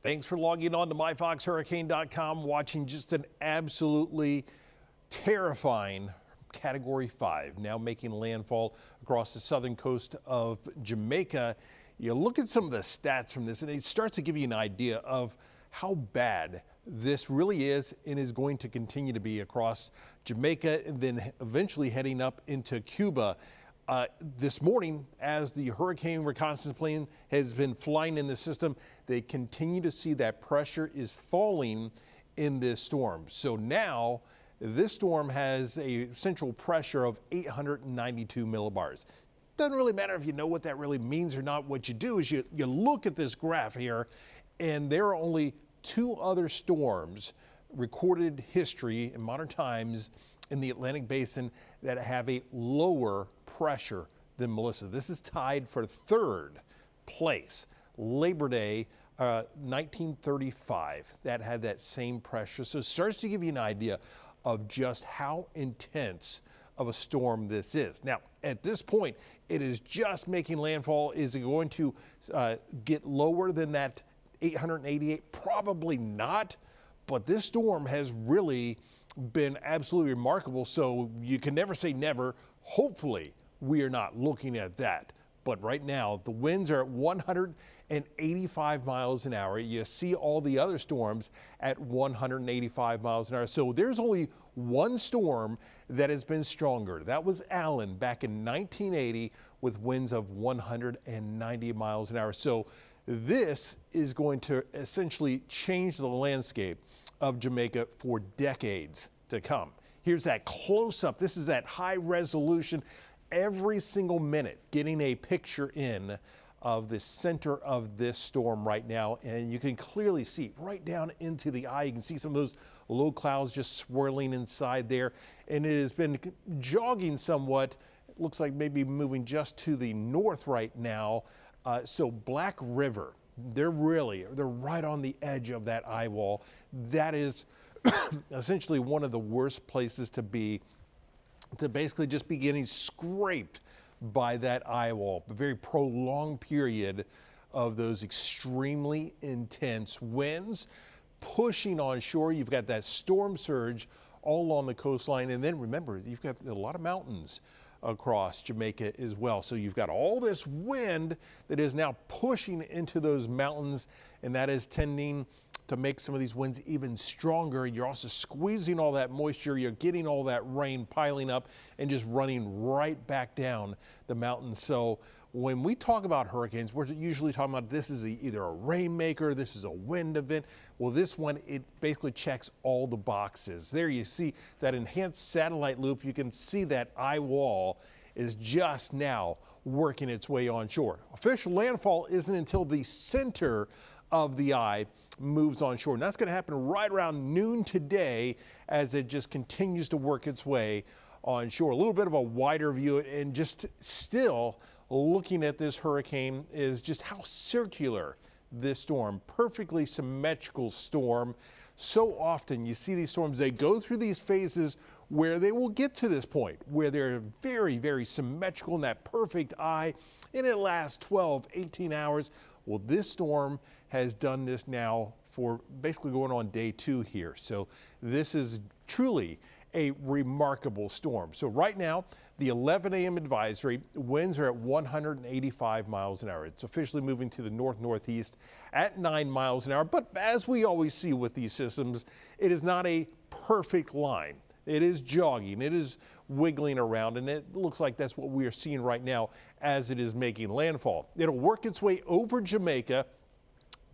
Thanks for logging on to myfoxhurricane.com, watching just an absolutely terrifying Category 5 now making landfall across the southern coast of Jamaica. You look at some of the stats from this and it starts to give you an idea of how bad this really is and is going to continue to be across Jamaica and then eventually heading up into Cuba. This morning, as the hurricane reconnaissance plane has been flying in the system, they continue to see that pressure is falling in this storm. So now this storm has a central pressure of 892 millibars. Doesn't really matter if you know what that really means or not. What you do is you look at this graph here, and there are only two other storms recorded history in modern times in the Atlantic Basin that have a lower pressure than Melissa. This is tied for third place. Labor Day, 1935, that had that same pressure. So it starts to give you an idea of just how intense of a storm this is. Now, at this point, it is just making landfall. Is it going to get lower than that 888? Probably not, but this storm has really been absolutely remarkable, so you can never say never. Hopefully, we are not looking at that. But right now, the winds are at 185 miles an hour. You see all the other storms at 185 miles an hour. So there's only one storm that has been stronger. That was Allen back in 1980 with winds of 190 miles an hour. So this is going to essentially change the landscape of Jamaica for decades to come. Here's that close-up. This is that high resolution. Every single minute getting a picture in of the center of this storm right now, and you can clearly see right down into the eye. You can see some of those low clouds just swirling inside there, and it has been jogging somewhat. It looks like maybe moving just to the north right now. So Black River, they're right on the edge of that eye wall. That is essentially one of the worst places to be, to basically just be getting scraped by that eye wall. A very prolonged period of those extremely intense winds pushing on shore. You've got that storm surge all along the coastline, and then remember, you've got a lot of mountains across Jamaica as well. So you've got all this wind that is now pushing into those mountains, and that is tending to make some of these winds even stronger. You're also squeezing all that moisture. You're getting all that rain piling up and just running right back down the mountain. So when we talk about hurricanes, we're usually talking about this is either a rainmaker, this is a wind event. Well, this one, it basically checks all the boxes. There you see that enhanced satellite loop. You can see that eye wall is just now working its way onshore. Official landfall isn't until the center of the eye moves onshore. And that's going to happen right around noon today as it just continues to work its way onshore. A little bit of a wider view, and just still looking at this hurricane is just how circular this storm, perfectly symmetrical storm. So often you see these storms, they go through these phases where they will get to this point where they're very, very symmetrical in that perfect eye, and it lasts 12, 18 hours. Well, this storm has done this now for basically going on day 2 here. So this is truly a remarkable storm. So right now, the 11 a.m. advisory, winds are at 185 miles an hour. It's officially moving to the north-northeast at 9 miles an hour. But as we always see with these systems, it is not a perfect line. It is jogging, it is wiggling around, and it looks like that's what we are seeing right now as it is making landfall. It'll work its way over Jamaica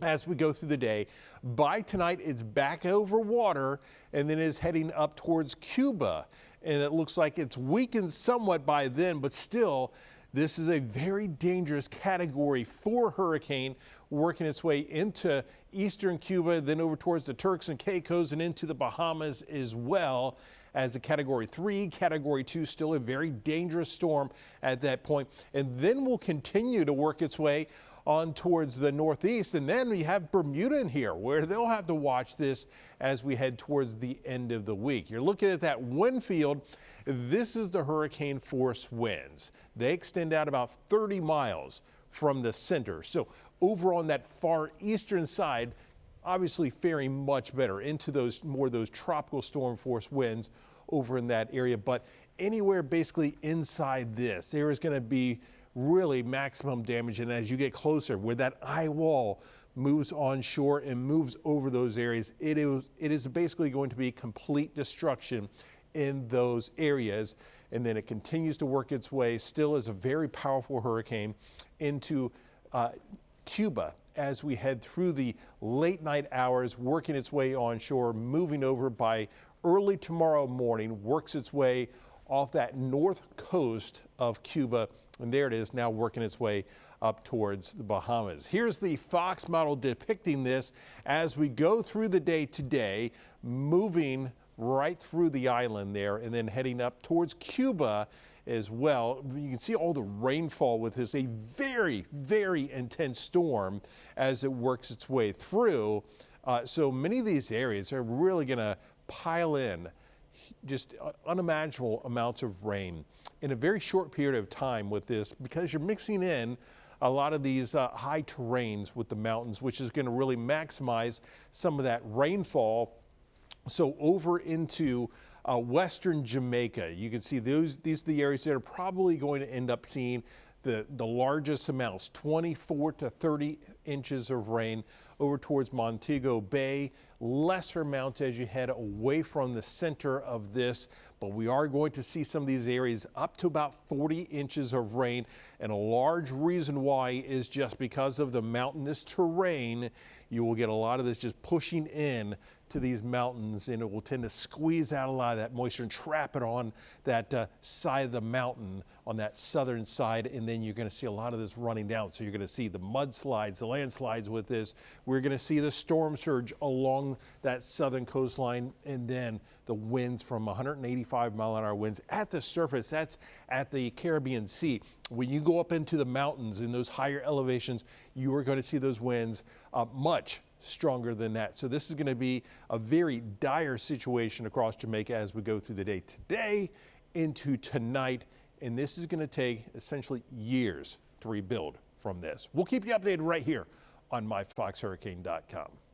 as we go through the day. By tonight, it's back over water and then is heading up towards Cuba. And it looks like it's weakened somewhat by then, but still, this is a very dangerous Category 4 hurricane working its way into eastern Cuba, then over towards the Turks and Caicos and into the Bahamas as well. As a Category 3, Category 2, still a very dangerous storm at that point. And then will continue to work its way on towards the northeast. And then we have Bermuda in here, where they'll have to watch this as we head towards the end of the week. You're looking at that wind field. This is the hurricane force winds. They extend out about 30 miles from the center. So over on that far eastern side, obviously faring much better into those tropical storm force winds over in that area. But anywhere basically inside this, there is going to be really maximum damage. And as you get closer, where that eye wall moves onshore and moves over those areas, it is basically going to be complete destruction in those areas. And then it continues to work its way, still as a very powerful hurricane, into Cuba as we head through the late night hours, working its way onshore, moving over by early tomorrow morning, works its way off that north coast of Cuba. And there it is, now working its way up towards the Bahamas. Here's the Fox model depicting this as we go through the day today, moving right through the island there and then heading up towards Cuba as well. You can see all the rainfall with this, a very, very intense storm as it works its way through. So many of these areas are really going to pile in just unimaginable amounts of rain in a very short period of time with this, because you're mixing in a lot of these high terrains with the mountains, which is going to really maximize some of that rainfall. So over into western Jamaica, you can see these are the areas that are probably going to end up seeing the largest amounts, 24 to 30 inches of rain over towards Montego Bay. Lesser amounts as you head away from the center of this, but we are going to see some of these areas up to about 40 inches of rain. And a large reason why is just because of the mountainous terrain. You will get a lot of this just pushing in to these mountains, and it will tend to squeeze out a lot of that moisture and trap it on that side of the mountain on that southern side. And then you're going to see a lot of this running down. So you're going to see the mudslides, the landslides with this. We're going to see the storm surge along that southern coastline, and then the winds from 185-mile-an-hour winds at the surface. That's at the Caribbean Sea. When you go up into the mountains in those higher elevations, you are going to see those winds much stronger than that. So this is going to be a very dire situation across Jamaica as we go through the day today into tonight. And this is going to take essentially years to rebuild from this. We'll keep you updated right here on myfoxhurricane.com.